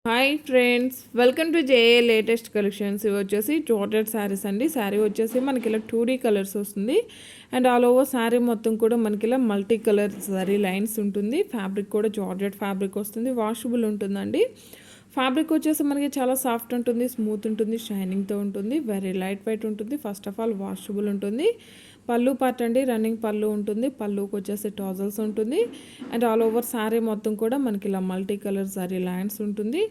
Hi friends, welcome to J A latest collections. ఇవి వచ్చేసి georgette saris అండి. శారీ వచ్చేసి మనకి ఇలా 2D కలర్స్ వస్తుంది. అండ్ ఆల్ ఓవర్ శారీ మొత్తం కూడా మనకి ఇలా మల్టీ కలర్ శారీ లైన్స్ ఉంటుంది. ఫ్యాబ్రిక్ కూడా జార్జెట్ ఫ్యాబ్రిక్ వస్తుంది. వాషబుల్ ఉంటుందండి. ఫ్యాబ్రిక్ వచ్చేసి మనకి చాలా సాఫ్ట్ ఉంటుంది, స్మూత్ ఉంటుంది, షైనింగ్తో ఉంటుంది, వెరీ లైట్ వెయిట్ ఉంటుంది. ఫస్ట్ ఆఫ్ ఆల్ వాషబుల్ ఉంటుంది. పళ్ళు పార్ట్ అండి, రన్నింగ్ పళ్ళు ఉంటుంది. పళ్ళుకి వచ్చేసి టాజల్స్ ఉంటుంది. అండ్ ఆల్ ఓవర్ శారీ మొత్తం కూడా మనకి ఇలా మల్టీ కలర్ శారీ లైన్స్ ఉంటుంది.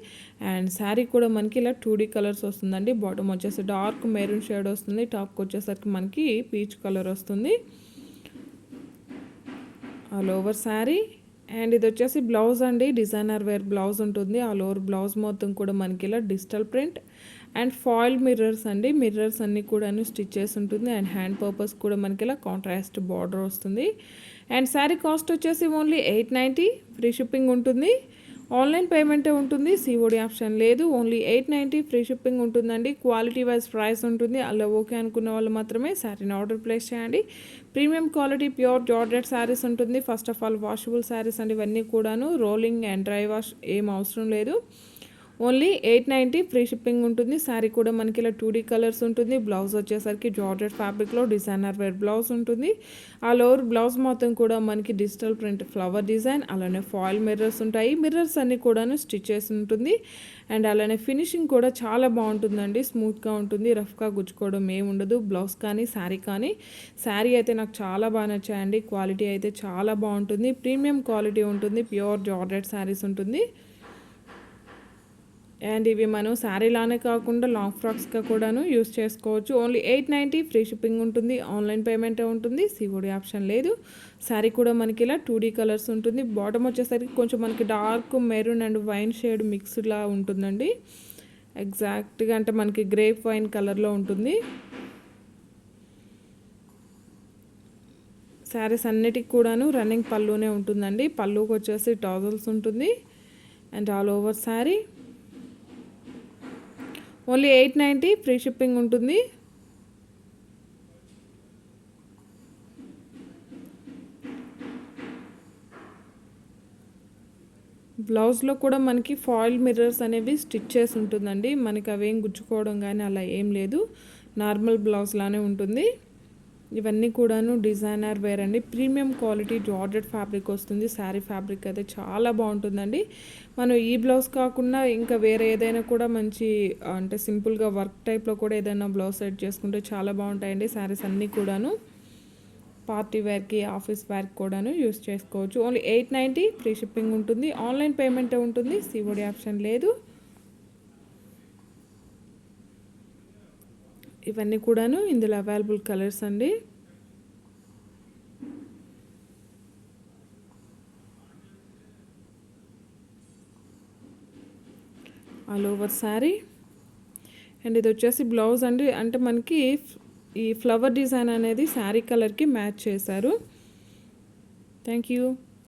అండ్ శారీ కూడా మనకి ఇలా 2D కలర్స్ వస్తుందండి. బాటమ్ వచ్చేసి డార్క్ మెరూన్ షేడ్ వస్తుంది. టాప్కి వచ్చేసరికి మనకి పీచ్ కలర్ వస్తుంది. All over sari. అండ్ ఇది వచ్చేసి బ్లౌజ్ అండి, డిజైనర్ వేర్ బ్లౌజ్ ఉంటుంది. ఆల్ ఓవర్ బ్లౌజ్ మొత్తం కూడా మనకి ఇలా digital print and foil mirrors అండి. మిర్రర్స్ అన్నీ కూడాను స్టిచ్ చేసి ఉంటుంది. అండ్ హ్యాండ్ పర్పస్ కూడా మనకి ఇలా కాంట్రాస్ట్ బార్డర్ వస్తుంది. అండ్ శారీ కాస్ట్ వచ్చేసి ఓన్లీ 890, ఫ్రీ షిప్పింగ్ ఉంటుంది. ఆన్లైన్ పేమెంటే ఉంటుంది, సిఓడి ఆప్షన్ లేదు. ఓన్లీ 890 ఫ్రీ షిప్పింగ్ ఉంటుందండి. క్వాలిటీ వైజ్ ప్రైస్ ఉంటుంది. అలా ఓకే అనుకున్న వాళ్ళు మాత్రమే శారీని ఆర్డర్ ప్లేస్ చేయండి. Premium quality pure georgette saris ఉంటుంది. First of all washable saris అండి. ఇవన్నీ కూడాను రోలింగ్ అండ్ డ్రై వాష్ ఏం అవసరం లేదు. ఓన్లీ 890 ఫ్రీ షిప్పింగ్ ఉంటుంది. శారీ కూడా మనకి ఇలా 2D కలర్స్ ఉంటుంది. బ్లౌజ్ వచ్చేసరికి జార్జెట్ ఫ్యాబ్రిక్లో డిజైనర్ వేర్ బ్లౌజ్ ఉంటుంది. ఆల్ ఓవర్ బ్లౌజ్ మొత్తం కూడా మనకి డిజిటల్ ప్రింట్ ఫ్లవర్ డిజైన్, అలానే ఫాయిల్ మిర్రర్స్ ఉంటాయి. మిర్రర్స్ అన్నీ కూడాను స్టిచ్ చేసి ఉంటుంది. అండ్ అలానే ఫినిషింగ్ కూడా చాలా బాగుంటుందండి. స్మూత్గా ఉంటుంది, రఫ్గా గుచ్చుకోవడం ఏమి ఉండదు. బ్లౌజ్ కానీ శారీ కానీ. శారీ అయితే నాకు చాలా బాగా నచ్చాయండి. క్వాలిటీ అయితే చాలా బాగుంటుంది. ప్రీమియం క్వాలిటీ ఉంటుంది. ప్యూర్ జార్జెట్ శారీస్ ఉంటుంది. అండ్ ఇవి మనం శారీలానే కాకుండా లాంగ్ ఫ్రాక్స్గా కూడాను యూస్ చేసుకోవచ్చు. ఓన్లీ 890 ఫ్రీ షిప్పింగ్ ఉంటుంది. ఆన్లైన్ పేమెంటే ఉంటుంది, సిఓడి ఆప్షన్ లేదు. శారీ కూడా మనకి ఇలా 2D కలర్స్ ఉంటుంది. బాటమ్ వచ్చేసరికి కొంచెం మనకి dark maroon and wine shade మిక్స్డ్లా ఉంటుందండి. ఎగ్జాక్ట్గా అంటే మనకి గ్రేప్ వైన్ కలర్లో ఉంటుంది. శారీస్ అన్నిటికి కూడాను రన్నింగ్ పళ్ళునే ఉంటుందండి. పళ్ళుకి వచ్చేసి టాజల్స్ ఉంటుంది. And all over sari only 890 free shipping ఉంటుంది. బ్లౌజ్లో కూడా మనకి ఫాయిల్ మిర్రర్స్ అనేవి స్టిచ్ చేసి ఉంటుందండి. మనకి అవేం గుచ్చుకోవడం కానీ అలా ఏం లేదు. నార్మల్ బ్లౌజ్ లానే ఉంటుంది. ఇవన్నీ కూడాను డిజైనర్ వేర్ అండి. ప్రీమియం క్వాలిటీ జార్జెట్ ఫ్యాబ్రిక్ వస్తుంది. శారీ ఫ్యాబ్రిక్ అయితే చాలా బాగుంటుందండి. మనం ఈ బ్లౌజ్ కాకుండా ఇంకా వేరే ఏదైనా కూడా మంచి అంటే సింపుల్గా వర్క్ టైప్లో కూడా ఏదైనా బ్లౌజ్ సెట్ చేసుకుంటే చాలా బాగుంటాయండి. శారీస్ అన్నీ కూడాను పార్టీ వేర్కి, ఆఫీస్ వేర్కి కూడాను యూస్ చేసుకోవచ్చు. ఓన్లీ 890 ఫ్రీ షిప్పింగ్ ఉంటుంది. ఆన్లైన్ పేమెంటే ఉంటుంది, సిఓడి ఆప్షన్ లేదు. ఇవన్నీ కూడాను ఇందులో అవైలబుల్ కలర్స్ అండి. All over sari. అండ్ ఇది వచ్చేసి బ్లౌజ్ అండి. అంటే మనకి ఈ ఫ్లవర్ డిజైన్ అనేది శారీ కలర్కి మ్యాచ్ చేశారు. Thank you.